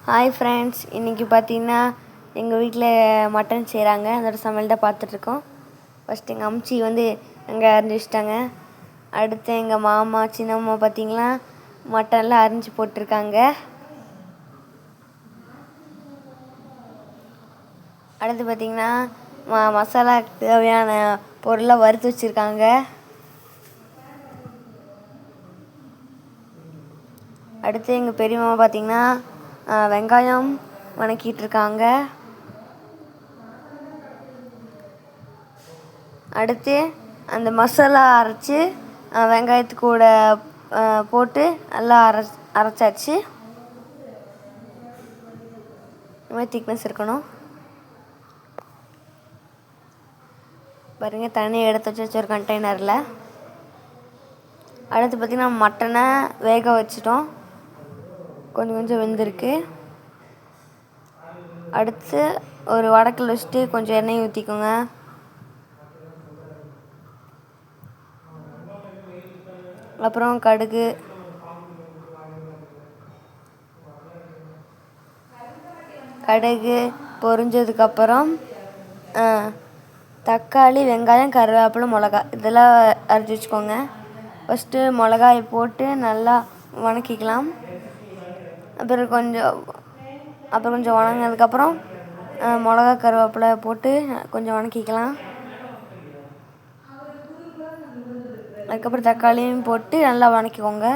Hi friends, இன்றைக்கி பார்த்தீங்கன்னா எங்கள் வீட்டில் மட்டன் செய்கிறாங்க. அதோட சமையல் தான் பார்த்துட்ருக்கோம். ஃபஸ்ட்டு எங்கள் அம்ச்சி அங்கே அரிஞ்சு வச்சுட்டாங்க. அடுத்து எங்கள் மாமா சின்னம்மா பார்த்திங்கன்னா மட்டன்லாம் அரிஞ்சு போட்டிருக்காங்க. அடுத்து பார்த்திங்கன்னா மசாலாக்கு தேவையான பொருளெலாம் வறுத்து வச்சுருக்காங்க. அடுத்து எங்கள் பெரியம்மா பார்த்திங்கன்னா வெங்காயம் வணக்கிட்டுருக்காங்க. அடுத்து அந்த மசாலா அரைச்சி வெங்காயத்து கூட போட்டு நல்லா அரைச்சாச்சு. இந்த மாதிரி திக்னஸ் இருக்கணும். பாருங்கள், தண்ணியை எடுத்து வச்சு ஒரு கண்டெய்னரில். அடுத்து பார்த்திங்கன்னா மட்டனை வேக வச்சிட்டோம். கொஞ்சம் வெந்திருக்கு. அடுத்து ஒரு வடக்கில் வச்சுட்டு கொஞ்சம் எண்ணெய் ஊற்றிக்கோங்க. அப்புறம் கடுகு பொரிஞ்சதுக்கப்புறம் தக்காளி, வெங்காயம், கருவேப்பிலை, மிளகா இதெல்லாம் அரைச்சி வச்சுக்கோங்க. ஃபஸ்ட்டு மிளகாயை போட்டு நல்லா வணக்கிக்கலாம். அப்புறம் கொஞ்சம் வணங்கினதுக்கப்புறம் மிளகா, கருவேப்பிலை போட்டு கொஞ்சம் வணக்கிக்கலாம். அதுக்கப்புறம் தக்காளியும் போட்டு நல்லா வணக்கிக்கோங்க.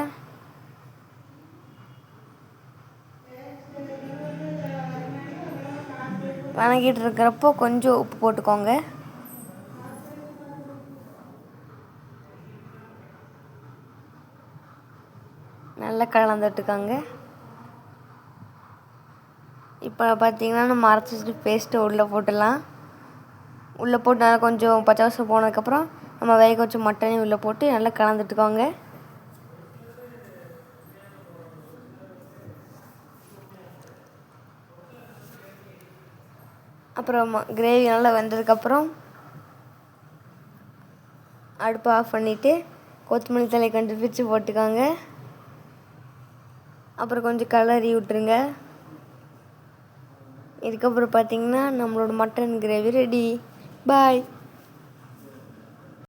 வணக்கிட்டு இருக்கிறப்போ கொஞ்சம் உப்பு போட்டுக்கோங்க. நல்லா கலந்துட்டுக்கோங்க. இப்போ பார்த்திங்கன்னா நம்ம அரைச்சி வச்சுட்டு பேஸ்ட்டு உள்ளே போட்டுடலாம். உள்ளே போட்டு நல்லா கொஞ்சம் பச்சை வாசம் போனதுக்கப்புறம் நம்ம வேக வச்ச மட்டனையும் உள்ளே போட்டு நல்லா கலந்துட்டுக்கோங்க. அப்புறம் கிரேவி நல்லா வெந்ததுக்கப்புறம் அடுப்பை ஆஃப் பண்ணிவிட்டு கொத்தமல்லி தழை கொஞ்சம் பிச்சு போட்டுக்கோங்க. அப்புறம் கொஞ்சம் கிளறி விட்டுருங்க. இதுக்கப்புறம் பார்த்திங்கன்னா நம்மளோட மட்டன் கிரேவி ரெடி. பாய்.